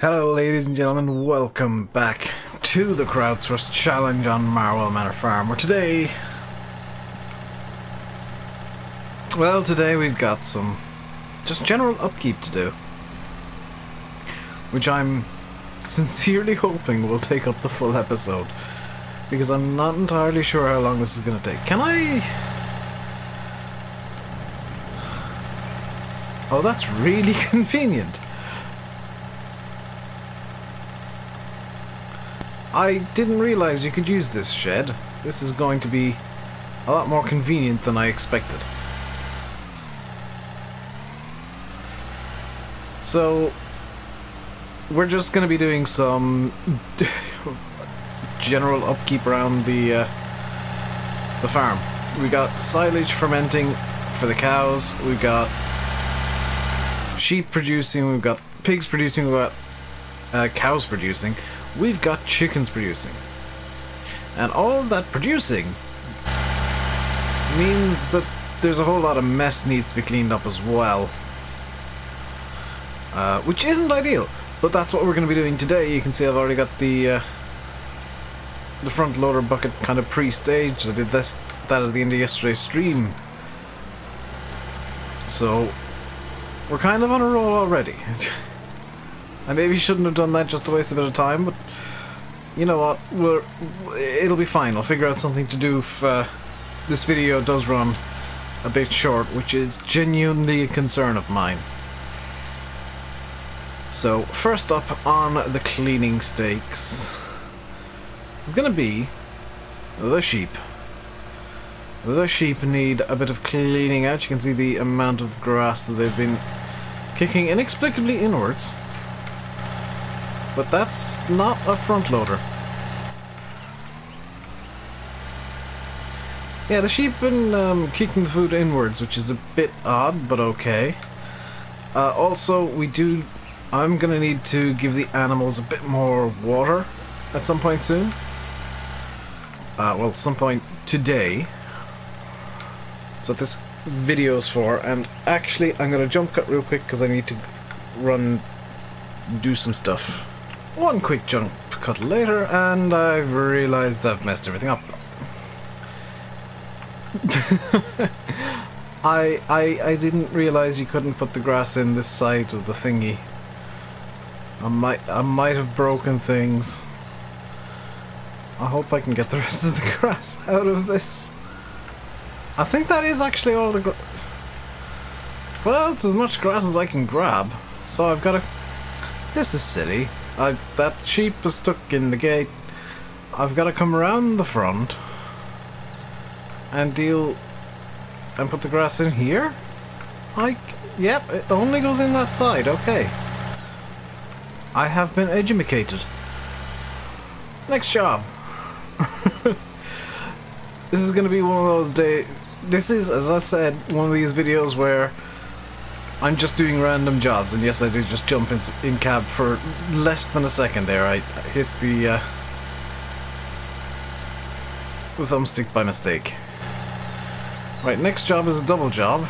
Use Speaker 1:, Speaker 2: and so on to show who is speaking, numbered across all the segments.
Speaker 1: Hello ladies and gentlemen, welcome back to the Crowdsourced challenge on Marwell Manor Farm, where today we've got some just general upkeep to do, which I'm sincerely hoping will take up the full episode, because I'm not entirely sure how long this is going to take. Can I... Oh, that's really convenient. I didn't realize you could use this shed. This is going to be a lot more convenient than I expected. So, we're just going to be doing some general upkeep around the farm. We got silage fermenting for the cows, we've got sheep producing, we've got pigs producing, we've got cows producing. We've got chickens producing, and all of that producing means that there's a whole lot of mess needs to be cleaned up as well, which isn't ideal, but that's what we're going to be doing today. You can see I've already got the front loader bucket kind of pre-staged. I did that at the end of yesterday's stream, so we're kind of on a roll already. I maybe shouldn't have done that just to waste a bit of time, but you know what, it'll be fine. I'll figure out something to do if this video does run a bit short, which is genuinely a concern of mine. So, first up on the cleaning stakes is going to be the sheep. The sheep need a bit of cleaning out. You can see the amount of grass that they've been kicking inexplicably inwards. But that's not a front loader. Yeah, the sheep been kicking the food inwards, which is a bit odd, but okay. Also, I'm gonna need to give the animals a bit more water at some point soon. Well, some point today. That's what this video is for. And actually, I'm gonna jump cut real quick because I need to do some stuff. One quick jump cut later, and I've realized I've messed everything up. I didn't realize you couldn't put the grass in this side of the thingy. I might have broken things. I hope I can get the rest of the grass out of this. I think that is actually all the well, it's as much grass as I can grab. So I've got to... This is silly. That sheep is stuck in the gate. I've got to come around the front and put the grass in here. Yep, it only goes in that side. Okay. I have been educated. Next job. This is going to be one of those days. This is, as I've said, one of these videos where I'm just doing random jobs, and yes, I did just jump in cab for less than a second there. I hit the thumbstick by mistake. Right, next job is a double job.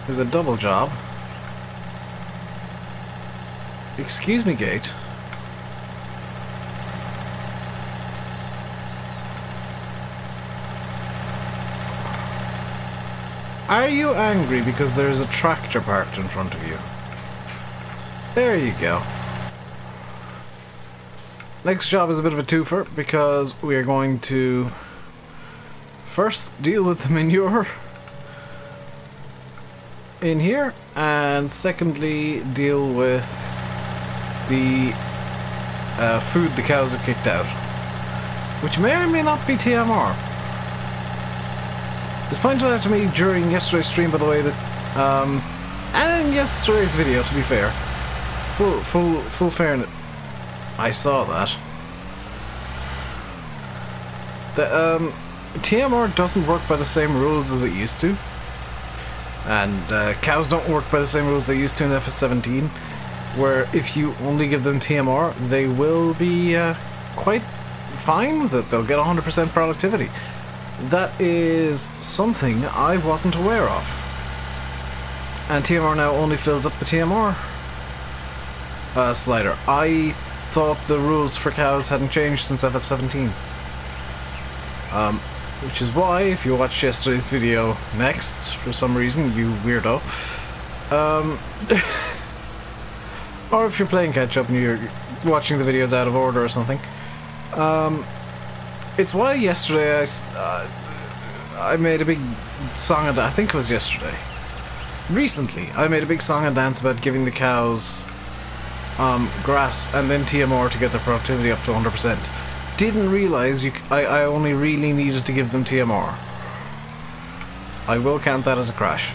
Speaker 1: There's a double job. Excuse me, gate. Are you angry because there's a tractor parked in front of you? There you go. Next job is a bit of a twofer, because we are going to first deal with the manure in here, and secondly deal with the food the cows have kicked out, which may or may not be TMR. It was pointed out to me during yesterday's stream, by the way, that and in yesterday's video, to be fair, full fairness, I saw that TMR doesn't work by the same rules as it used to, and cows don't work by the same rules they used to in FS17, where if you only give them TMR, they will be quite fine with it. They'll get 100% productivity. That is something I wasn't aware of. And TMR now only fills up the TMR slider. I thought the rules for cows hadn't changed since FS17. Which is why, if you watched yesterday's video next, for some reason, you weirdo, or if you're playing catch-up and you're watching the videos out of order or something, it's why yesterday I made a big song and I think it was yesterday. Recently, I made a big song and dance about giving the cows grass and then TMR to get their productivity up to 100%. Didn't realise I only really needed to give them TMR. I will count that as a crash.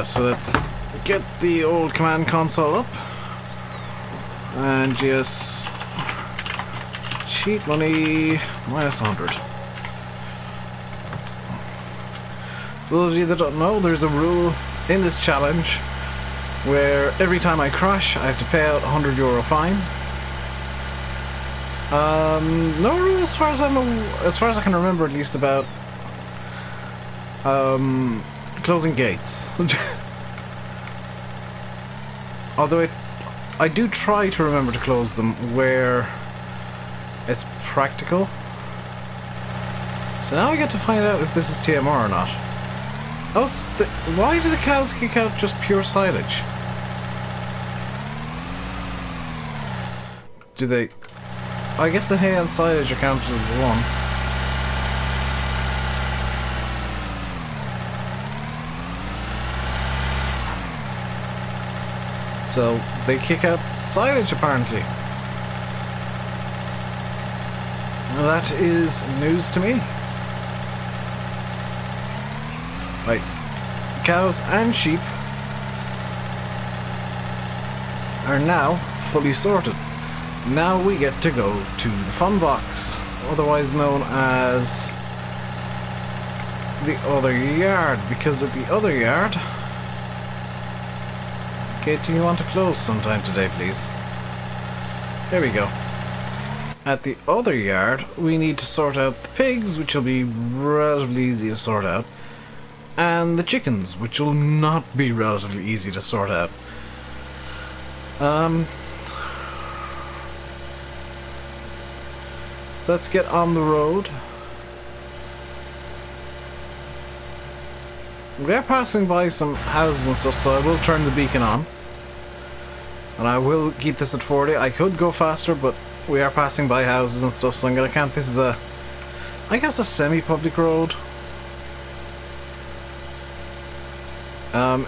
Speaker 1: So let's get the old command console up and just cheat money minus 100. For those of you that don't know, there's a rule in this challenge where every time I crash I have to pay out €100 fine. No rule as far as I can remember, at least, about closing gates. Although I do try to remember to close them where it's practical. So now I get to find out if this is TMR or not. Oh, why do the cows kick out just pure silage? Do they... I guess the hay and silage are counted as one. So, they kick out silage, apparently. Now that is news to me. Right. Cows and sheep are now fully sorted. Now we get to go to the fun box, otherwise known as the other yard, because at the other yard... Okay, do you want to close sometime today, please? There we go. At the other yard, we need to sort out the pigs, which will be relatively easy to sort out, and the chickens, which will not be relatively easy to sort out. So let's get on the road. We are passing by some houses and stuff, so I will turn the beacon on. And I will keep this at 40. I could go faster, but we are passing by houses and stuff, so I'm going to count this as a... I guess a semi-public road.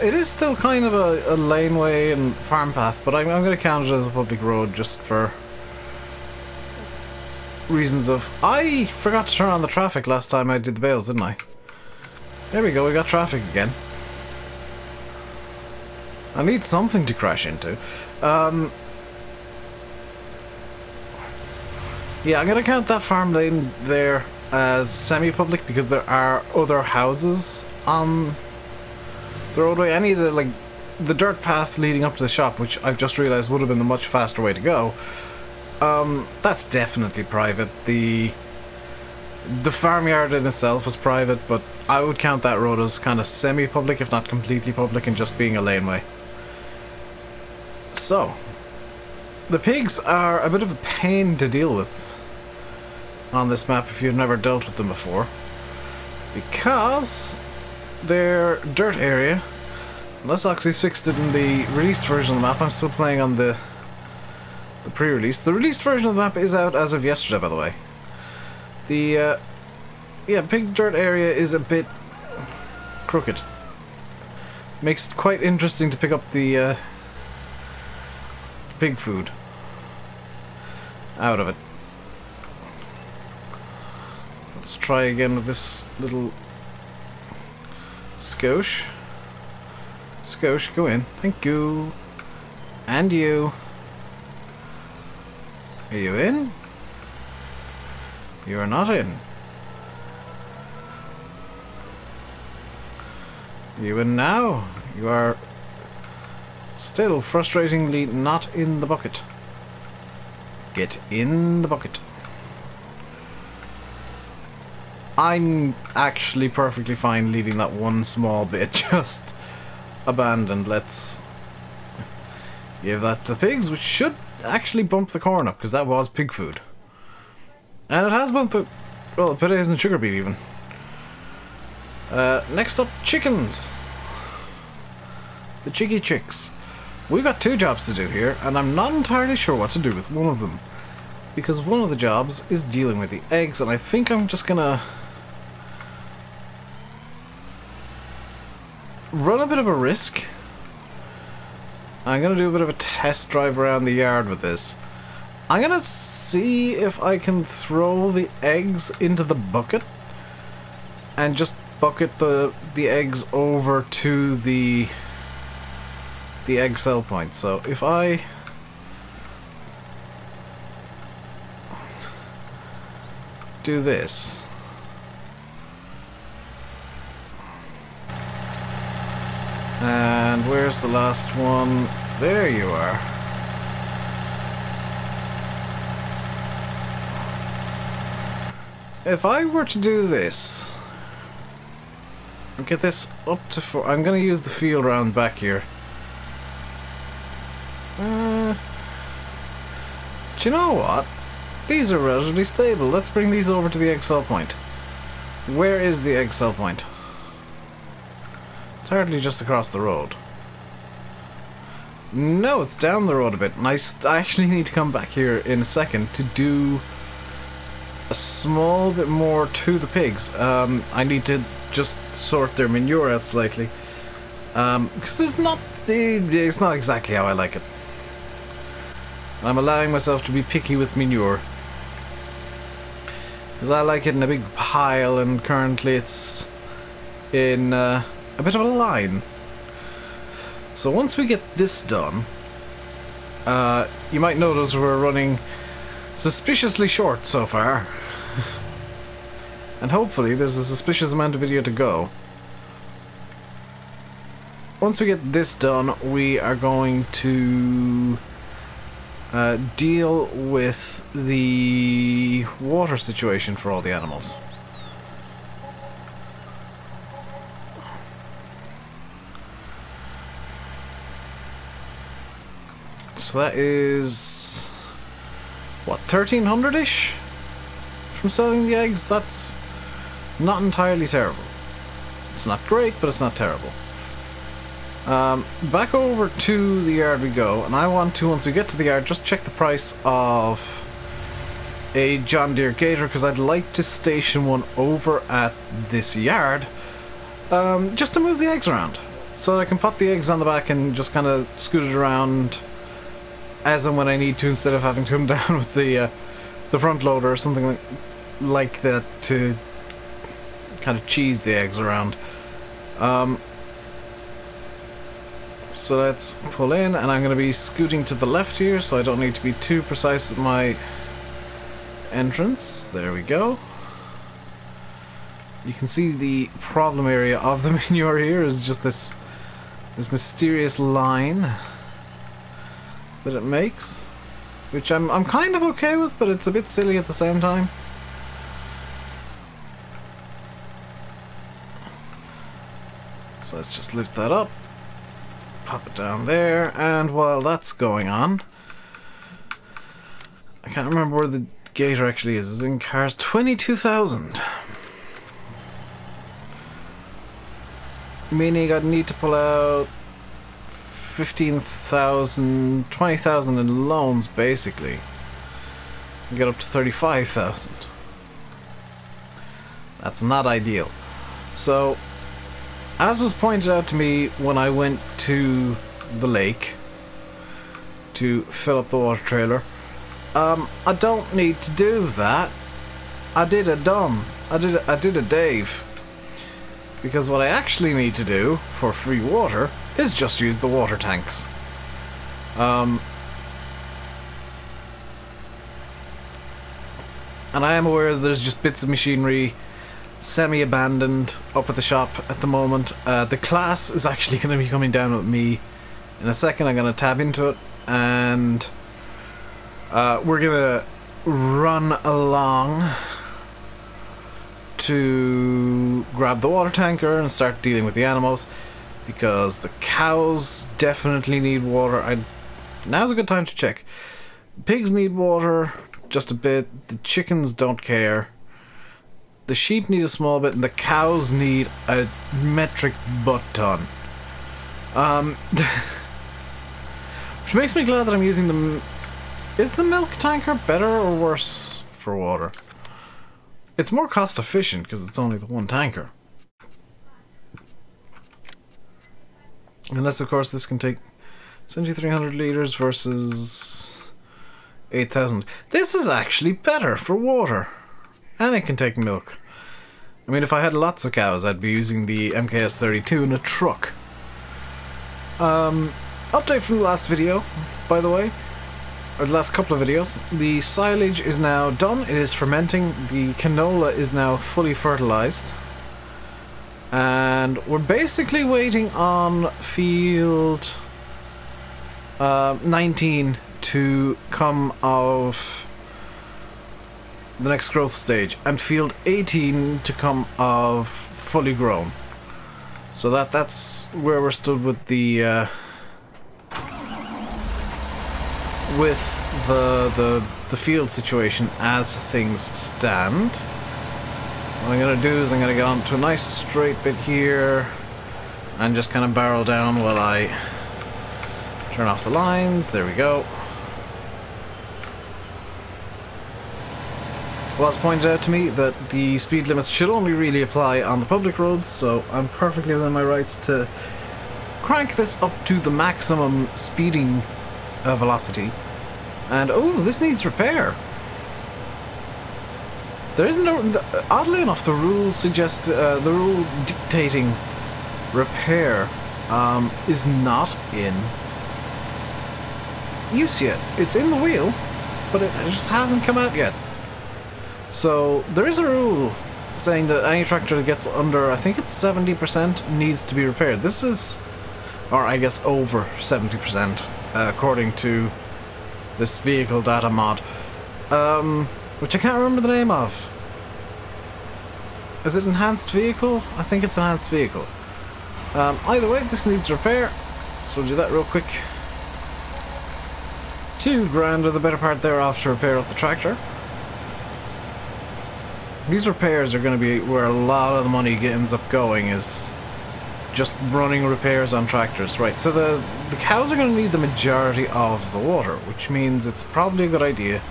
Speaker 1: It is still kind of a laneway and farm path, but I'm going to count it as a public road just for reasons of... I forgot to turn on the traffic last time I did the bales, didn't I? There we go, we got traffic again. I need something to crash into. Yeah, I'm going to count that farm lane there as semi-public because there are other houses on the roadway. Any of the, like, the dirt path leading up to the shop, which I've just realised would have been the much faster way to go, that's definitely private. The farmyard in itself is private, but I would count that road as kind of semi-public, if not completely public, and just being a laneway. So, the pigs are a bit of a pain to deal with on this map if you've never dealt with them before, because their dirt area, unless Oxy's fixed it in the released version of the map. I'm still playing on the pre-release. The released version of the map is out as of yesterday, by the way. The yeah, pig dirt area is a bit crooked. Makes it quite interesting to pick up the pig food out of it. Let's try again with this little skosh. Skosh, go in. Thank you. And you. Are you in? You are not in. Are you in now? You are still frustratingly not in the bucket. Get in the bucket. I'm actually perfectly fine leaving that one small bit just abandoned. Let's give that to the pigs, which should actually bump the corn up, because that was pig food. And it has bumped the, well, the potatoes and sugar beet even. Next up, chickens. The chicky chicks. We've got 2 jobs to do here, and I'm not entirely sure what to do with one of them. Because one of the jobs is dealing with the eggs, and I think I'm just gonna run a bit of a risk. I'm gonna do a bit of a test drive around the yard with this. I'm gonna see if I can throw the eggs into the bucket and just bucket the eggs over to the egg sell point. So if I do this, and where's the last one? There you are. If I were to do this, get this up to 4, I'm going to use the field round back here. Do you know what? These are relatively stable. Let's bring these over to the egg sell point. Where is the egg sell point? It's hardly just across the road. No, it's down the road a bit. And I actually need to come back here in a second to do a small bit more to the pigs. I need to just sort their manure out slightly. Because it's not exactly how I like it. I'm allowing myself to be picky with manure. Because I like it in a big pile, and currently it's in a bit of a line. So once we get this done, you might notice we're running suspiciously short so far. And hopefully there's a suspicious amount of video to go. Once we get this done, we are going to deal with the water situation for all the animals. So that is, what, 1,300-ish from selling the eggs? That's not entirely terrible. It's not great, but it's not terrible. Back over to the yard we go, and I want to, once we get to the yard, just check the price of a John Deere Gator, because I'd like to station one over at this yard, just to move the eggs around, so that I can pop the eggs on the back and just kind of scoot it around as and when I need to, instead of having to come down with the front loader or something like that to kind of cheese the eggs around. So let's pull in, and I'm going to be scooting to the left here, so I don't need to be too precise with my entrance. There we go. You can see the problem area of the manure here is just this mysterious line that it makes, which I'm kind of okay with, but it's a bit silly at the same time. So let's just lift that up. Pop it down there, and while that's going on, I can't remember where the Gator actually is. It's in cars 22,000. Meaning I'd need to pull out 15,000, 20,000 in loans, basically, and get up to 35,000. That's not ideal. So, as was pointed out to me when I went to the lake to fill up the water trailer, I don't need to do that. I did a Dave. Because what I actually need to do for free water is just use the water tanks. And I am aware that there's just bits of machinery semi-abandoned up at the shop at the moment. The class is actually going to be coming down with me in a second. I'm going to tab into it, and we're going to run along to grab the water tanker and start dealing with the animals, because the cows definitely need water. Now's a good time to check. Pigs need water just a bit, the chickens don't care, the sheep need a small bit, and the cows need a metric butt ton. Which makes me glad that I'm using the... Is the milk tanker better or worse for water? It's more cost efficient because it's only the one tanker. Unless, of course, this can take 7,300 litres versus 8,000. This is actually better for water. And it can take milk. I mean, if I had lots of cows, I'd be using the MKS-32 in a truck. Update from the last video, by the way. Or the last couple of videos. The silage is now done. It is fermenting. The canola is now fully fertilized. And we're basically waiting on field 19 to come of the next growth stage, and field 18 to come of fully grown. So that's where we're stood with the field situation as things stand. What I'm gonna do is I'm gonna get onto a nice straight bit here and just kind of barrel down while I turn off the lines. There we go. It was pointed out to me that the speed limits should only really apply on the public roads, so I'm perfectly within my rights to crank this up to the maximum speeding velocity. And oh, this needs repair. There isn't a, oddly enough, the rule suggests the rule dictating repair is not in use yet. It's in the wheel, but it just hasn't come out yet. So there is a rule saying that any tractor that gets under, I think it's 70%, needs to be repaired. This is, or I guess over 70%, according to this vehicle data mod, which I can't remember the name of. Is it enhanced vehicle? I think it's enhanced vehicle. Either way, this needs repair, so we'll do that real quick. $2,000 or the better part thereof to repair up the tractor. These repairs are going to be where a lot of the money ends up going, is just running repairs on tractors. Right, so the cows are going to need the majority of the water, which means it's probably a good idea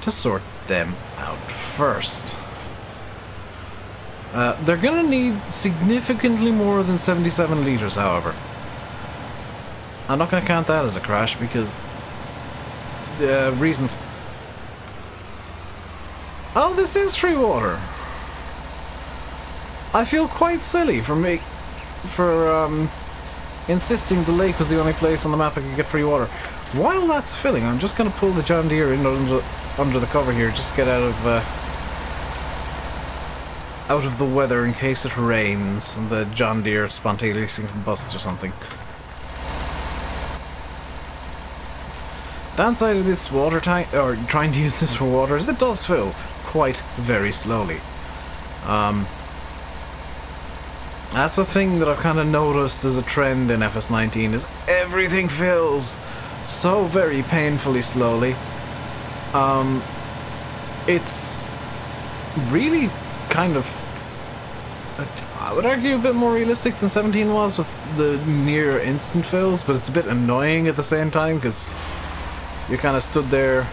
Speaker 1: to sort them out first. They're going to need significantly more than 77 litres, however. I'm not going to count that as a crash because reasons. Oh, this is free water. I feel quite silly for insisting the lake was the only place on the map I could get free water. While that's filling, I'm just going to pull the John Deere in under the cover here, just to get out of the weather in case it rains and the John Deere spontaneously combusts or something. Downside of this water tank, or trying to use this for water, is it does fill quite very slowly. That's a thing that I've kind of noticed as a trend in FS19, is everything fills so very painfully slowly. It's really kind of, I would argue, a bit more realistic than 17 was with the near instant fills, but it's a bit annoying at the same time because you kind of stood there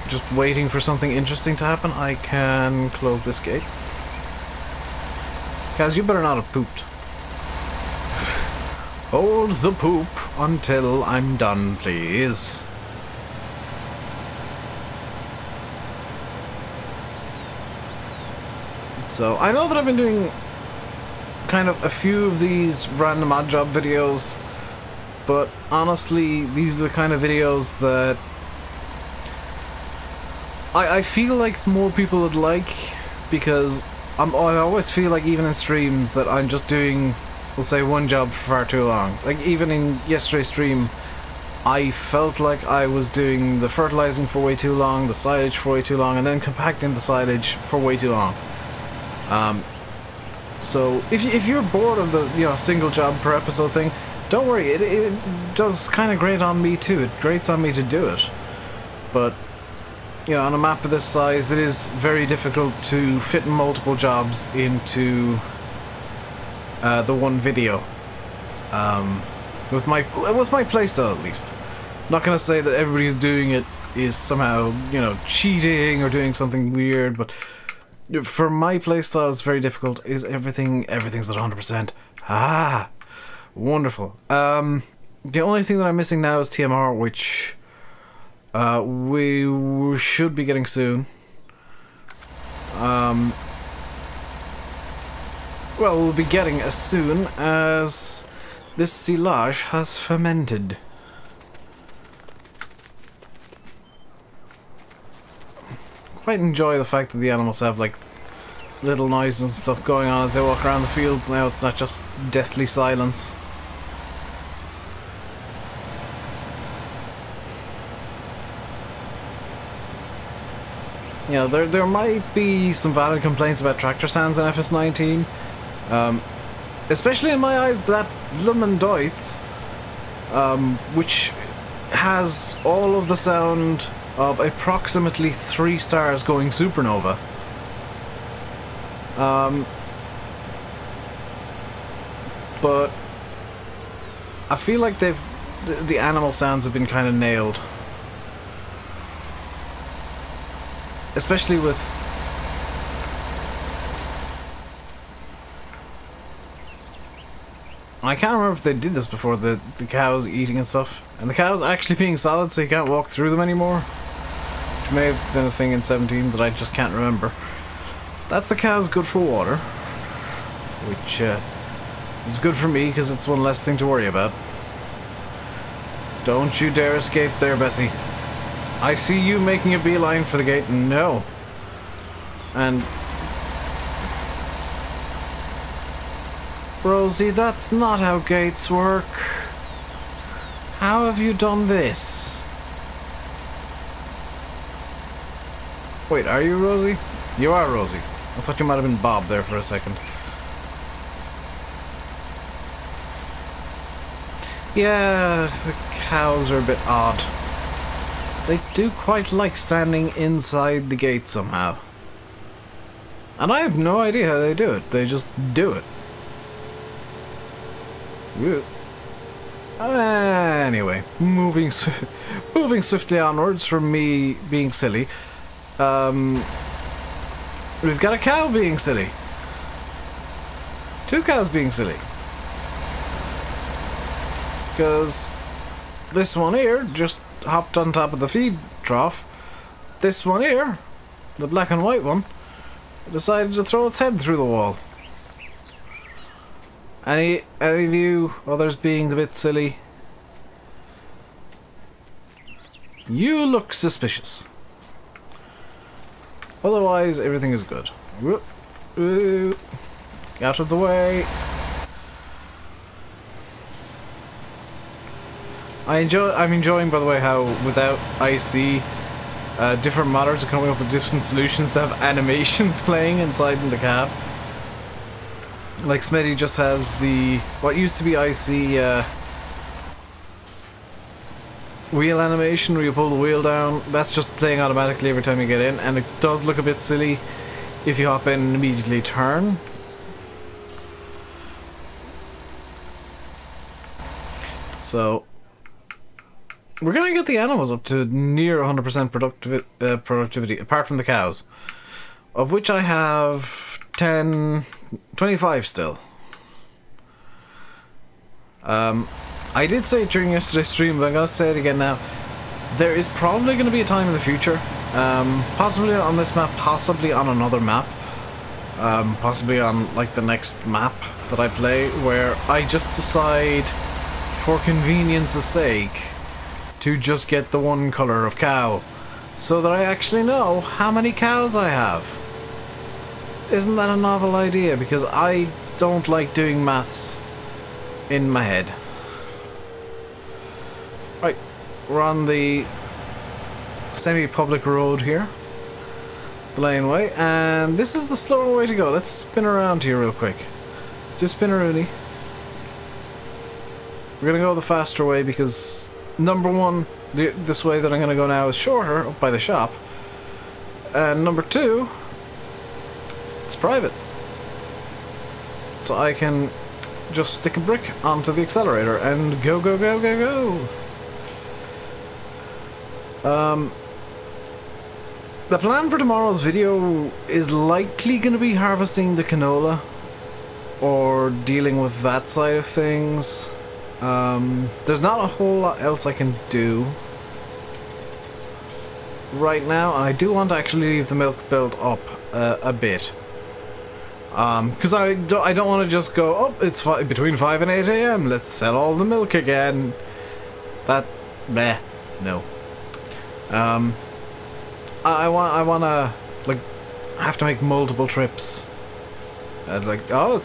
Speaker 1: just waiting for something interesting to happen. I can close this gate. Kaz, you better not have pooped. Hold the poop until I'm done, please. So, I know that I've been doing kind of a few of these random odd job videos, but honestly, these are the kind of videos that I feel like more people would like, because I always feel like, even in streams, that I'm just doing, we'll say, one job for far too long. Like, even in yesterday's stream, I felt like I was doing the fertilizing for way too long, the silage for way too long, and then compacting the silage for way too long. So if you're bored of the single job per episode thing, don't worry. It does kind of grate on me too. It grates on me to do it, but on a map of this size, it is very difficult to fit multiple jobs into the one video. With my playstyle, at least. Not gonna say that everybody who's doing it is somehow cheating or doing something weird, but for my playstyle, it's very difficult. Everything's at 100%. Ah, wonderful. The only thing that I'm missing now is TMR, which we should be getting soon. Well, we'll be getting as soon as this silage has fermented. Quite enjoy the fact that the animals have like little noises and stuff going on as they walk around the fields now. It's not just deathly silence. There might be some valid complaints about tractor sounds in FS19. Especially in my eyes, that Lumen Deutz, which has all of the sound of approximately 3 stars going supernova. But I feel like the animal sounds have been kind of nailed. Especially with I can't remember if they did this before, the cows eating and stuff. And the cows actually being solid so you can't walk through them anymore. Which may have been a thing in 17, but I just can't remember. That's the cows good for water. Which is good for me because it's one less thing to worry about. Don't you dare escape there, Bessie. I see you making a beeline for the gate. No. And Rosie, that's not how gates work. How have you done this? Wait, are you Rosie? You are Rosie. I thought you might have been Bob there for a second. Yeah, the cows are a bit odd. They do quite like standing inside the gate somehow. And I have no idea how they do it. They just do it. Anyway, moving swiftly onwards from me being silly. We've got a cow being silly. 2 cows being silly. Because this one here just hopped on top of the feed trough. This one here, the black and white one, decided to throw its head through the wall. Any of you others being a bit silly? You look suspicious. Otherwise, everything is good. Get out of the way. I'm enjoying, by the way, how without IC, different modders are coming up with different solutions to have animations playing inside in the cab. Like Smitty just has what used to be IC wheel animation where you pull the wheel down. That's just playing automatically every time you get in, and it does look a bit silly if you hop in and immediately turn. So we're gonna get the animals up to near 100% productivity, apart from the cows, of which I have 25 still. I did say it during yesterday's stream, but I'm gonna say it again now. There is probably gonna be a time in the future, possibly on this map, possibly on another map, possibly on like the next map that I play, where I just decide, for convenience's sake, to just get the one color of cow, so that I actually know how many cows I have. Isn't that a novel idea? Because I don't like doing maths in my head. Right, we're on the semi-public road here. the laneway, and this is the slower way to go. Let's spin around here real quick. Let's do a spin-a-rooney. We're gonna go the faster way because, number one, this way that I'm gonna go now is shorter, up by the shop. And number two, it's private. So I can just stick a brick onto the accelerator and go, go, go, go, go. The plan for tomorrow's video is likely going to be harvesting the canola or dealing with that side of things. There's not a whole lot else I can do right now, and I do want to actually leave the milk built up a bit. Because I don't want to just go, oh, it's between 5 and 8 AM, let's sell all the milk again. That, meh, no. I want to, like, have to make multiple trips. Like, oh,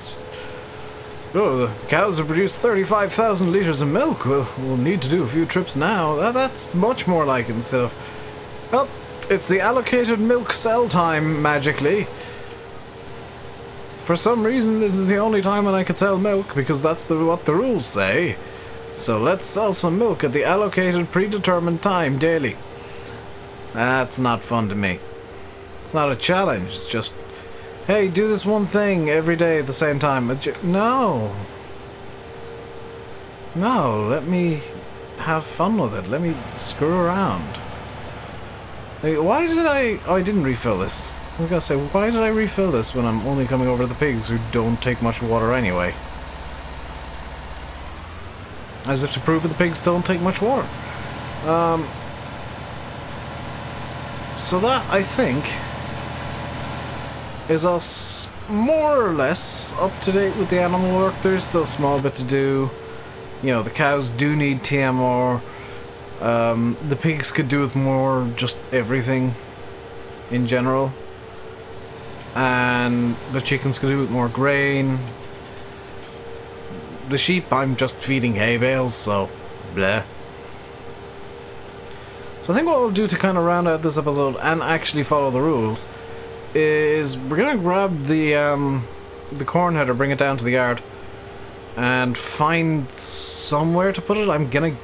Speaker 1: the cows have produced 35,000 litres of milk. We'll need to do a few trips now. That's much more like it instead of, well, it's the allocated milk sell time, magically. For some reason, this is the only time when I could sell milk, because that's what the rules say. So let's sell some milk at the allocated predetermined time daily. That's not fun to me. It's not a challenge, it's just, hey, do this one thing every day at the same time. No. No, let me have fun with it. Let me screw around. Like, why did I didn't refill this. I was gonna say, why did I refill this when I'm only coming over to the pigs who don't take much water anyway? As if to prove that the pigs don't take much water. So that, I think, is us more or less up to date with the animal work. There's still a small bit to do. You know, the cows do need TMR. The pigs could do with more, just everything in general. And the chickens could do with more grain. The sheep, I'm just feeding hay bales, so bleh. So I think what we'll do to kind of round out this episode and actually follow the rules is we're gonna grab the corn header, bring it down to the yard, and find somewhere to put it. I'm gonna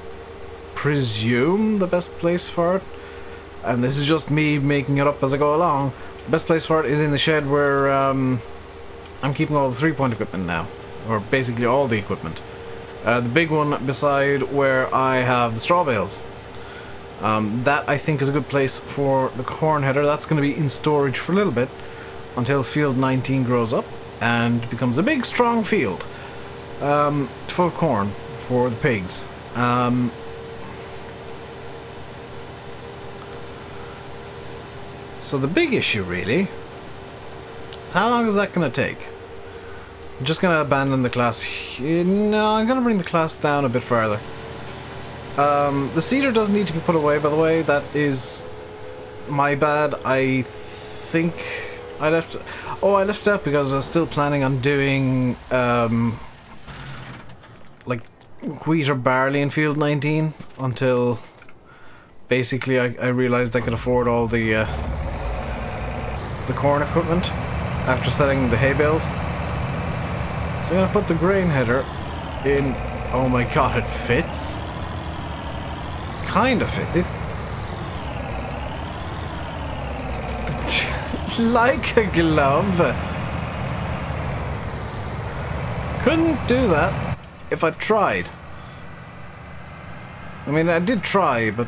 Speaker 1: presume the best place for it, and this is just me making it up as I go along. The best place for it is in the shed where I'm keeping all the 3-point equipment now, or basically all the equipment. The big one beside where I have the straw bales. That I think is a good place for the corn header. That's going to be in storage for a little bit until field 19 grows up and becomes a big strong field full of corn for the pigs. So the big issue really, how long is that going to take? I'm just going to abandon the class. No, I'm going to bring the class down a bit further. The cedar does need to be put away, by the way. That is my bad. I think I left... Oh, I left it out because I was still planning on doing, like, wheat or barley in field 19 until basically I realized I could afford all the corn equipment after selling the hay bales. So I'm going to put the grain header in... Oh my god, it fits. Kind of fit. It like a glove. Couldn't do that if I tried. I mean, I did try, but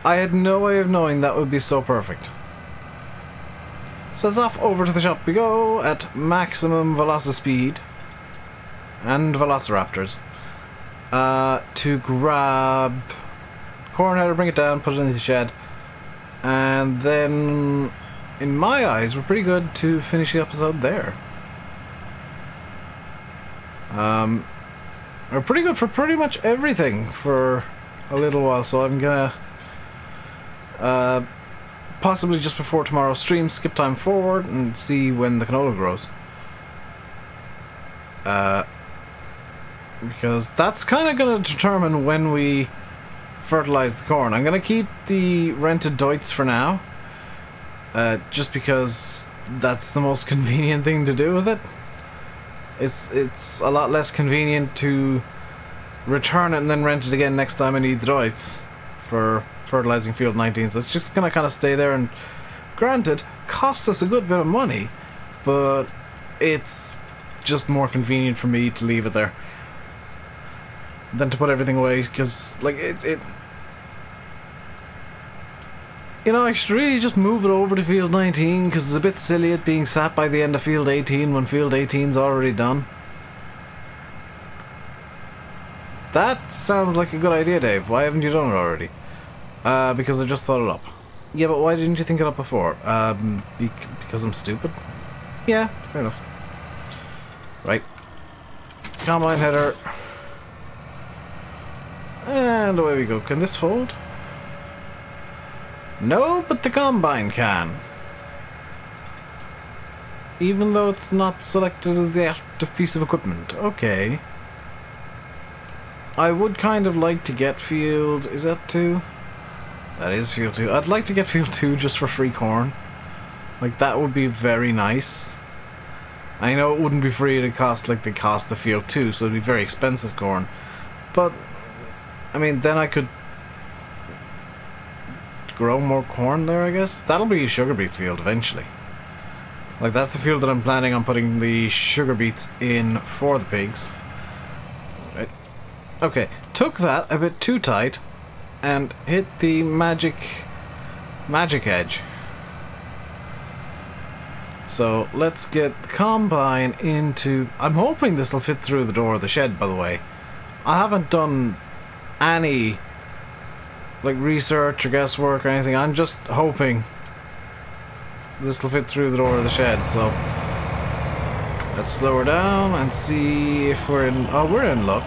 Speaker 1: I had no way of knowing that would be so perfect. So it's off over to the shop we go at maximum velocity and velociraptors. To grab corn header, bring it down, put it in the shed, and then, in my eyes, we're pretty good to finish the episode there. We're pretty good for pretty much everything for a little while, so I'm gonna possibly just before tomorrow's stream skip time forward and see when the canola grows. Because that's kind of going to determine when we fertilize the corn. I'm going to keep the rented doits for now. just because that's the most convenient thing to do with it. It's a lot less convenient to return it and then rent it again next time I need the droids for fertilizing field 19. So it's just gonna kind of stay there, and granted, costs us a good bit of money, but it's just more convenient for me to leave it there than to put everything away, because like it you know, I should really just move it over to field 19, because it's a bit silly it being sat by the end of field 18 when field 18's already done. That sounds like a good idea, Dave. Why haven't you done it already? Because I just thought it up. Yeah, but why didn't you think it up before? Because I'm stupid? Yeah, fair enough. Right. Combine header. And away we go. Can this fold? No, but the combine can. Even though it's not selected as the active piece of equipment. Okay. I would kind of like to get field... Is that 2? That is field 2. I'd like to get field 2 just for free corn. Like, that would be very nice. I know it wouldn't be free, it'd cost like the cost of field 2, so it'd be very expensive corn. But, I mean, then I could grow more corn there, I guess. That'll be a sugar beet field eventually. Like, that's the field that I'm planning on putting the sugar beets in for the pigs. Right. Okay, took that a bit too tight and hit the magic edge. So let's get the combine into... I'm hoping this will fit through the door of the shed, by the way. I haven't done any like research or guesswork or anything. I'm just hoping this will fit through the door of the shed. So let's slow her down and see if we're in... Oh, we're in luck.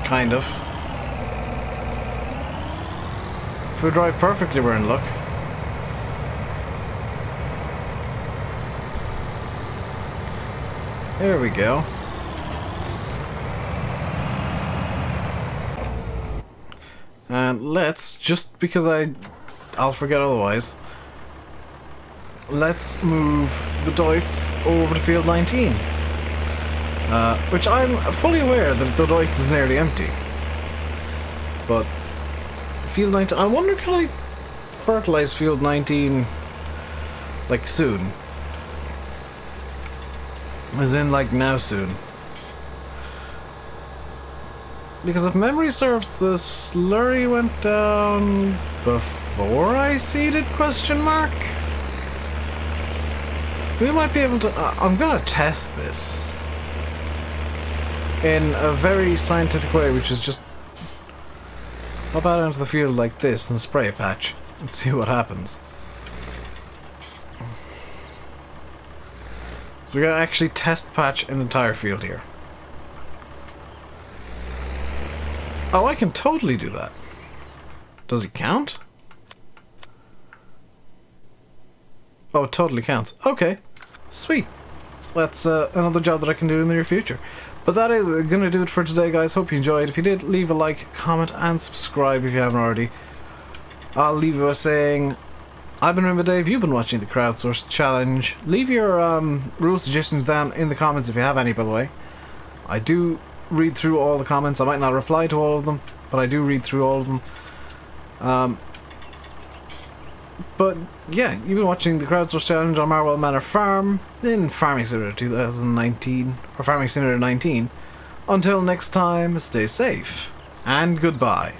Speaker 1: Kind of. If we drive perfectly, we're in luck. There we go. And let's, just because I'll forget otherwise, let's move the Deutz over to field 19. Which I'm fully aware that the Deutz is nearly empty. But field 19, I wonder, can I fertilize field 19 like soon? As in, like, now soon. Because if memory serves, the slurry went down before I seeded, question mark? We might be able to... I'm gonna test this in a very scientific way, which is just hop out onto the field like this and spray a patch and see what happens. So we're gonna actually test patch an entire field here. Oh, I can totally do that. Does it count? Oh, it totally counts. Okay, sweet. So that's another job that I can do in the near future. But that is gonna do it for today, guys. Hope you enjoyed. If you did, leave a like, comment, and subscribe if you haven't already. I'll leave you by saying, I've been RainbowDave, you've been watching the Crowdsourced Challenge. Leave your rule suggestions down in the comments if you have any, by the way. I do read through all the comments. I might not reply to all of them, but I do read through all of them. But yeah, you've been watching the Crowdsourced Challenge on Marwell Manor Farm in Farming Simulator 2019, or Farming Simulator 19. Until next time, stay safe, and goodbye.